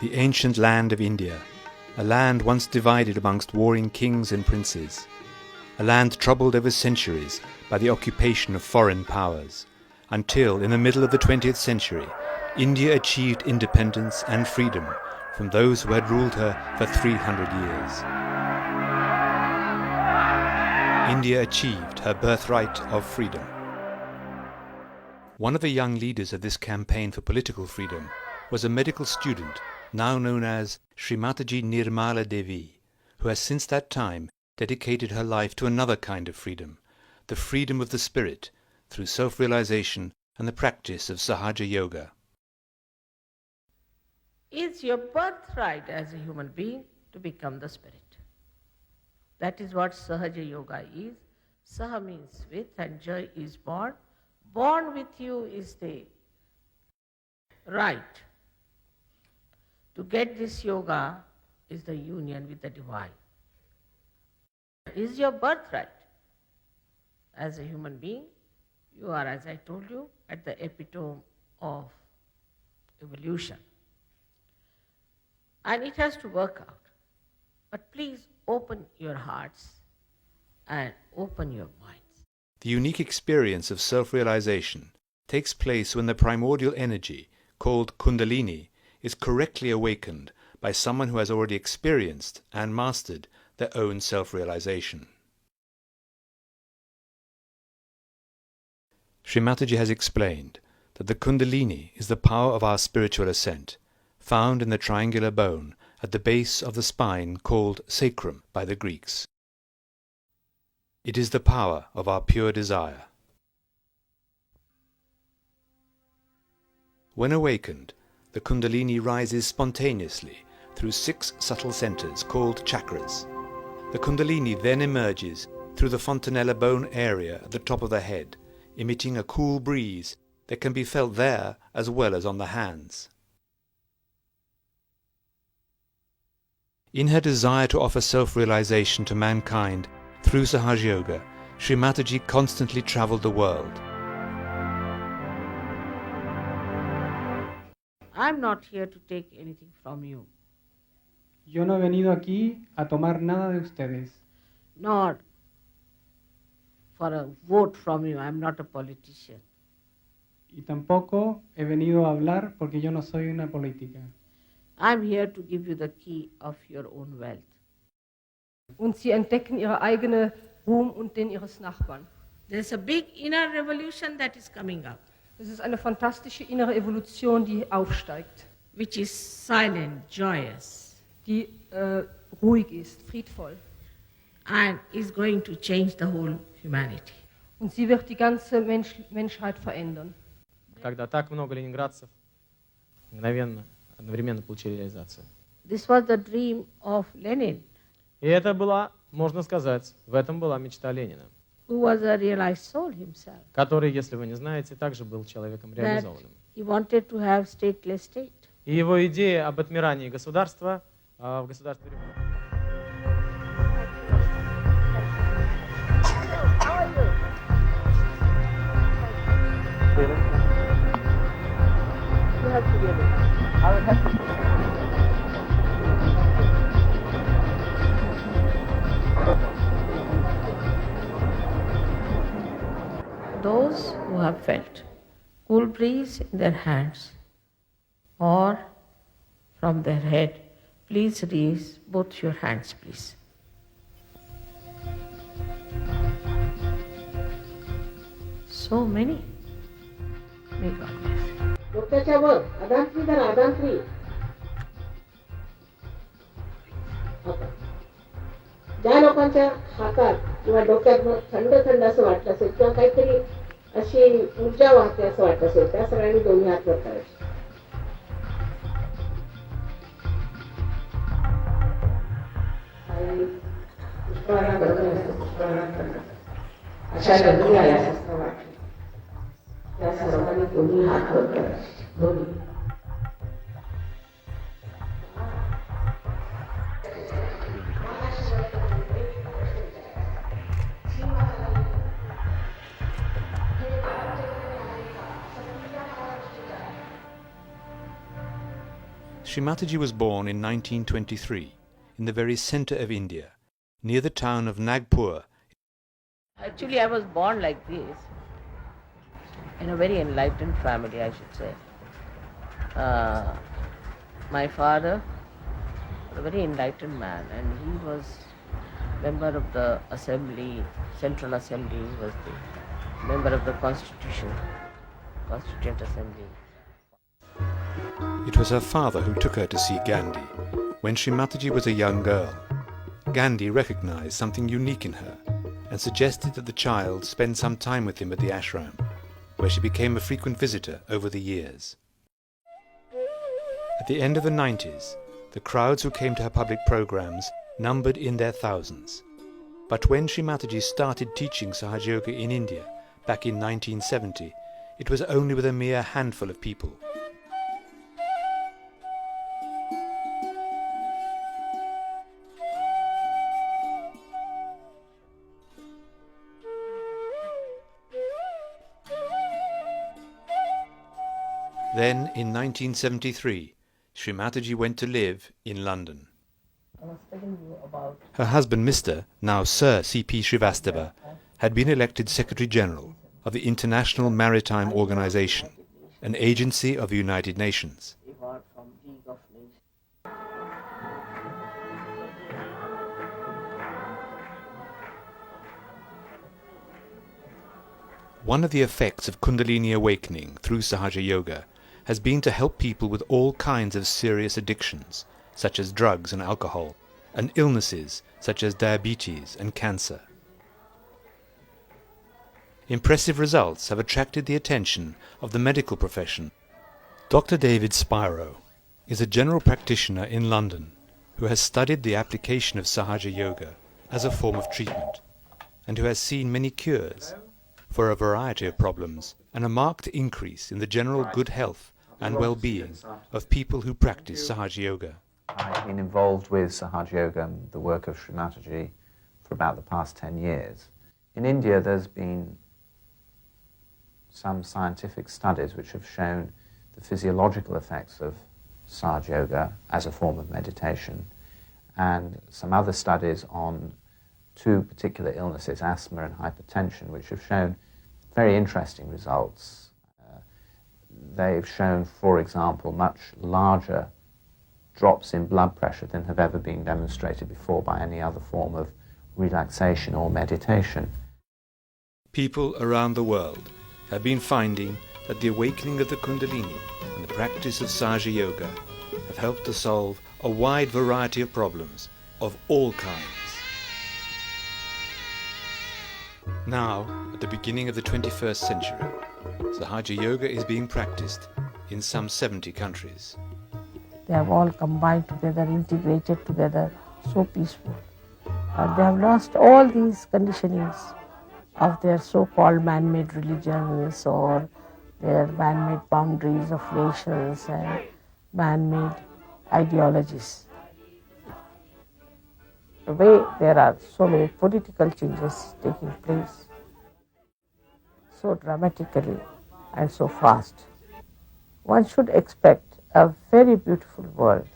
the ancient land of India, a land once divided amongst warring kings and princes, a land troubled over centuries by the occupation of foreign powers, until in the middle of the 20th century, India achieved independence and freedom from those who had ruled her for 300 years. India achieved her birthright of freedom. One of the young leaders of this campaign for political freedom was a medical student now known as Srimataji Nirmala Devi, who has since that time dedicated her life to another kind of freedom, the freedom of the spirit, through self-realization and the practice of Sahaja Yoga. It's your birthright as a human being to become the spirit. That is what Sahaja Yoga is. Saha means with and Jai is born. Born with you is the right. To get this yoga is the union with the divine. Is your birthright. As a human being, you are, as I told you, at the epitome of evolution. And it has to work out. But please open your hearts and open your minds. The unique experience of self-realization takes place when the primordial energy, called Kundalini, is correctly awakened by someone who has already experienced and mastered their own self-realization. Sri Mataji has explained that the Kundalini is the power of our spiritual ascent, found in the triangular bone at the base of the spine called sacrum by the Greeks. It is the power of our pure desire. When awakened, the Kundalini rises spontaneously through 6 subtle centers called chakras. The Kundalini then emerges through the fontanella bone area at the top of the head, emitting a cool breeze that can be felt there as well as on the hands. In her desire to offer self-realization to mankind through Sahaja Yoga, Sri Mataji constantly travelled the world. I'm not here to take anything from you, Yo no he venido aquí a tomar nada de ustedes, nor for a vote from you. I'm not a politician. y tampoco he venido a hablar porque yo no soy una política. I'm here to give you the key of your own wealth. Und sie entdecken ihre eigene Ruhm und den ihres Nachbarn. There's a big inner revolution that is coming up, Es ist eine fantastische innere Evolution, die aufsteigt, which is silent, joyous, die ruhig ist, friedvoll. and is going to change the whole humanity. Und sie wird die ganze Menschheit verändern. Когда так много ленинградцев мгновенно, одновременно получили реализацию. This was the dream of Lenin, И это была, можно сказать, в этом была мечта Ленина, who was a realized soul himself, который, если вы не знаете, также был человеком that реализованным. he wanted to have stateless state. И его идея об отмирании государства в государстве... Those who have felt cool breeze in their hands or from their head, please raise both your hands, please. So many. May God bless. डोक्याच्या वर अदांत्री धरा अदांत्री. ज्या लोकांच्या हातात किंवा डोक्यात थंड थंड असं वाटत असेल किंवा काहीतरी अशी ऊर्जा वाहते असं वाटत असेल त्या सगळ्यांनी दोन्ही हात वर करायचे. अशा गती आल्यास वाटते त्या सर्वांनी दोन्ही हात वर करायचे. दोन्ही. Shri Mataji was born in 1923 in the very centre of India, near the town of Nagpur. Actually, I was born like this, in a very enlightened family, I should say. My father was a very enlightened man, and he was member of the assembly, Central Assembly. He was the member of the Constituent Assembly. It was her father who took her to see Gandhi when Shri Mataji was a young girl. Gandhi recognised something unique in her and suggested that the child spend some time with him at the ashram, where she became a frequent visitor over the years. At the end of the 90s, the crowds who came to her public programs numbered in their thousands. But when Shri Mataji started teaching Sahaja Yoga in India back in 1970, it was only with a mere handful of people. Then, in 1973, Shri Mataji went to live in London. I was telling you about Her husband, Mr., now Sir C.P. Srivastava, had been elected Secretary General of the International Maritime Organization, an agency of the United Nations. evolved from League of Nations. One of the effects of Kundalini awakening through Sahaja Yoga has been to help people with all kinds of serious addictions, such as drugs and alcohol, and illnesses such as diabetes and cancer. Impressive results have attracted the attention of the medical profession. Dr. David Spiro is a general practitioner in London who has studied the application of Sahaja Yoga as a form of treatment and who has seen many cures for a variety of problems and a marked increase in the general good health and well-being of people who practice Sahaja Yoga. I've been involved with Sahaja Yoga and the work of Shri Mataji for about the past 10 years. In India, there's been some scientific studies which have shown the physiological effects of Sahaja Yoga as a form of meditation, and some other studies on two particular illnesses, asthma and hypertension, which have shown very interesting results. They've shown, for example, much larger drops in blood pressure than have ever been demonstrated before by any other form of relaxation or meditation. People around the world have been finding that the awakening of the Kundalini and the practice of Sahaja Yoga have helped to solve a wide variety of problems of all kinds. Now, at the beginning of the 21st century, Sahaja Yoga is being practiced in some 70 countries. They have all combined together, integrated together, so peaceful. They have lost all these conditionings of their so-called man-made religions or their man-made boundaries of nations and man-made ideologies. The way there are so many political changes taking place so dramatically and so fast, one should expect a very beautiful world